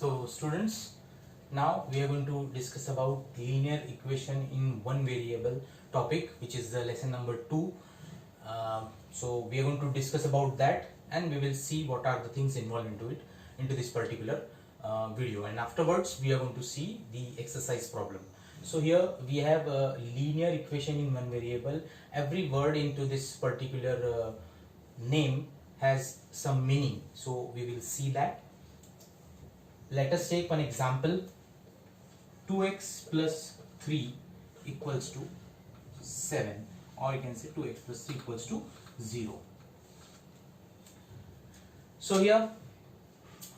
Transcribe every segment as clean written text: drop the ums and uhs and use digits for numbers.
So students, now we are going to discuss about linear equation in one variable topic, which is the lesson number 2. So we are going to discuss about that, and we will see what are the things involved into this particular video, and afterwards we are going to see the exercise problem. So here we have a linear equation in one variable. Every word into this particular name has some meaning, so we will see that. Let us take one example. 2x plus 3 equals to 7, or you can say 2x plus 3 equals to 0. So here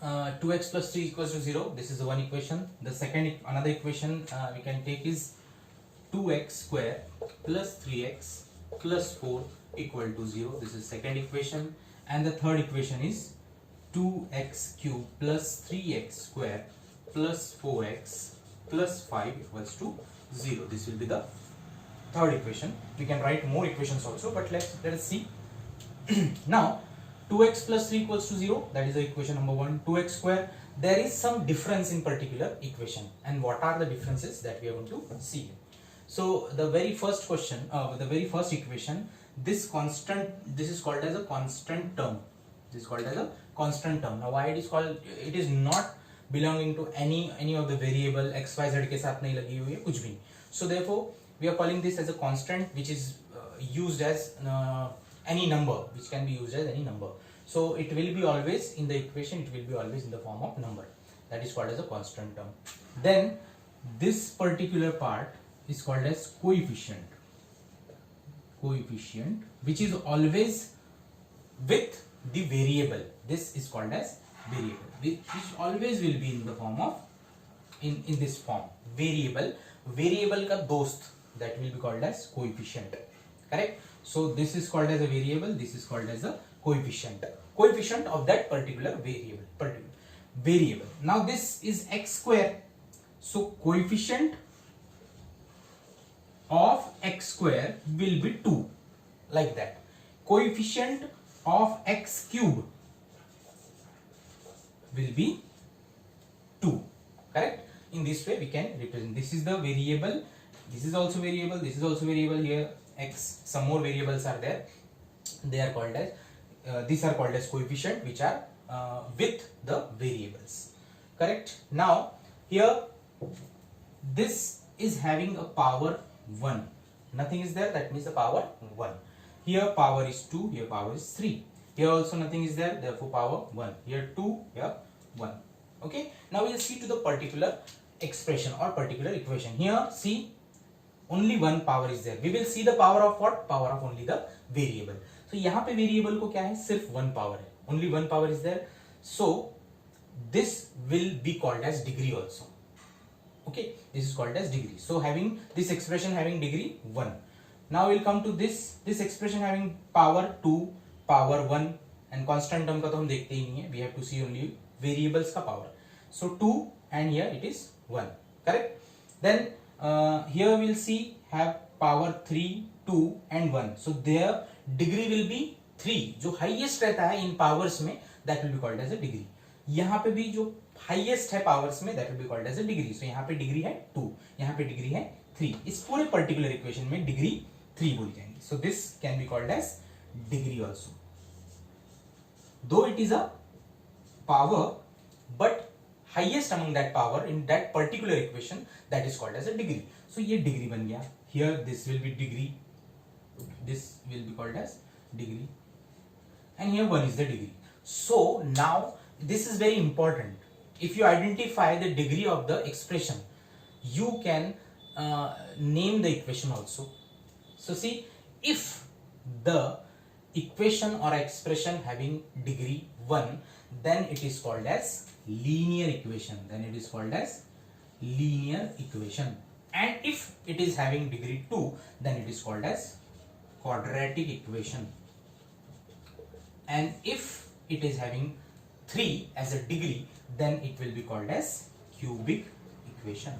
2x plus 3 equals to 0. This is the one equation. The second, another equation we can take is 2x square plus 3x plus 4 equal to 0. This is second equation. And the third equation is 2x cube plus 3x square plus 4x plus 5 equals to 0. This will be the third equation. We can write more equations also, but let us see. Now 2x plus 3 equals to 0, that is the equation number 1. 2x square, there is some difference in particular equation, and what are the differences that we are going to see. So the very first question, the very first equation, this constant, this is called as a constant term. This is called as a constant term. Now why it is called, it is not belonging to any of the variable x y z के साथ नहीं लगी हुई है कुछ भी. So therefore we are calling this as a constant, which is used as any number, which can be used as any number. So it will be always in the equation, it will be always in the form of number. That is called as a constant term. Then this particular part is called as coefficient. Coefficient, which is always with the variable. This is called as variable, which always will be in the form of in this form. Variable का दोस्त, that will be called as coefficient. Correct? So this is called as a variable, this is called as a coefficient. Coefficient of that particular variable. Now this is x square. So coefficient of x square will be 2, like that. Coefficient of x cube will be 2. Correct? In this way we can represent. This is the variable, this is also variable, this is also variable. Here x, some more variables are there. They are called as these are called as coefficient, which are with the variables. Correct? Now here this is having a power 1. Nothing is there, that means the power 1. Here power is 2, here power is 3. Here also nothing is there, therefore power 1. Here 2, here 1. Okay. Now we will see to the particular expression or particular equation. Here see, only one power is there. We will see the power of what? Power of only the variable. So यहाँ पे variable को क्या है? सिर्फ one power है. Only one power is there. So this will be called as degree also. Okay, this is called as degree. So having this expression having degree 1. Now we'll come to this expression having power 2, power 1, and constant term का तो हम देखते ही नहीं है. We have to see only variables का power. So 2, and here it is 1. Correct? Then here we'll see have power 3, 2 and 1. So their degree will be 3. जो highest रहता है in powers में, that will be called as a degree. यहाँ पे भी जो highest है powers में, that will be called as a degree. So यहाँ पे degree है 2, यहाँ पे degree है 3. इस पूरे particular equation में degree 3 बोली जाएंगी. So this can be called as degree also. Though it is a power, but highest among that power in that particular equation, that is called as a degree. So ये degree बन गया. Here this will be degree. This will be called as degree. And here 1 is the degree. So now this is very important. If you identify the degree of the expression, you can name the equation also. So see, if the equation or expression having degree 1, then it is called as linear equation. Then it is called as linear equation. And if it is having degree 2, then it is called as quadratic equation. And if it is having 3 as a degree, then it will be called as cubic equation.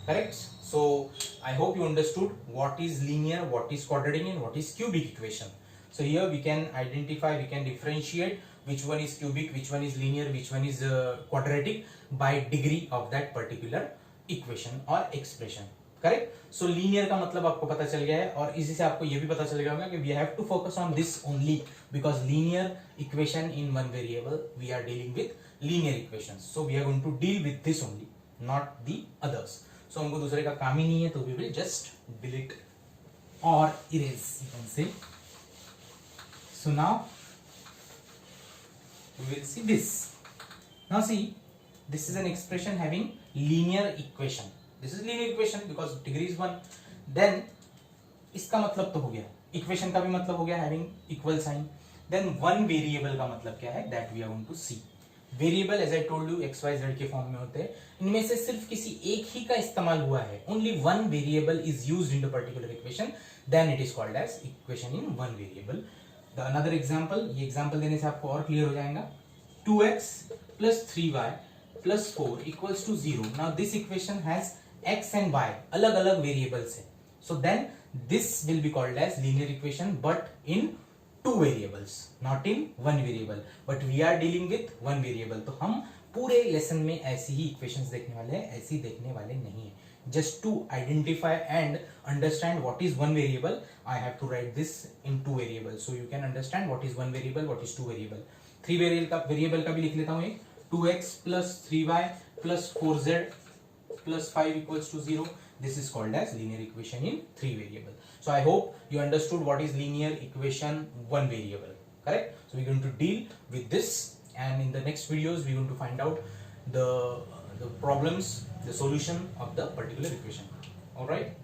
Correct? So I hope you understood what is linear, what is quadratic, and what is cubic equation. So here we can identify, we can differentiate which one is cubic, which one is linear, which one is quadratic by degree of that particular equation or expression. Correct. So linear का मतलब आपको पता चल गया है, और इसी से आपको ये भी पता चल गया होगा कि we have to focus on this only because linear equation in one variable we are dealing with linear equations. So we are going to deal with this only, not the others. So हमको दूसरे का काम ही नहीं है, तो we will just delete और erase, you can say. So now we will see this. Now see, this is an expression having linear equation. This is linear equation because degree is 1. Then इसका मतलब तो हो गया, equation का भी मतलब हो गया having equal sign. Then one variable का मतलब क्या है, that we are going to see. Variable as I told you x y z के फॉर्म में होते हैं. इनमें से सिर्फ किसी एक ही का इस्तेमाल हुआ है. Only one variable is used in the particular equation. Then it is called as equation in one variable. The another example, ये example देने से आपको और clear हो जाएगा. 2x plus 3y plus 4 equals to 0. Now this equation has x and y अलग अलग variables है. So then this will be called as linear equation but in two variables, not in one variable. But we are dealing with one variable. तो हम पूरे lesson में ऐसी ही equations देखने वाले हैं, ऐसी देखने वाले नहीं है. Just to identify and understand what is one variable, I have to write this in two variables. So you can understand what is one variable, what is two variable. Three variable का भी लिख लेता हूँ एक. 2x plus 3y plus 4z plus 5 equals to 0. This is called as linear equation in three variable. So I hope you understood what is linear equation one variable. Correct? So we're going to deal with this, and in the next videos we're going to find out the problems, the solution of the particular equation. All right.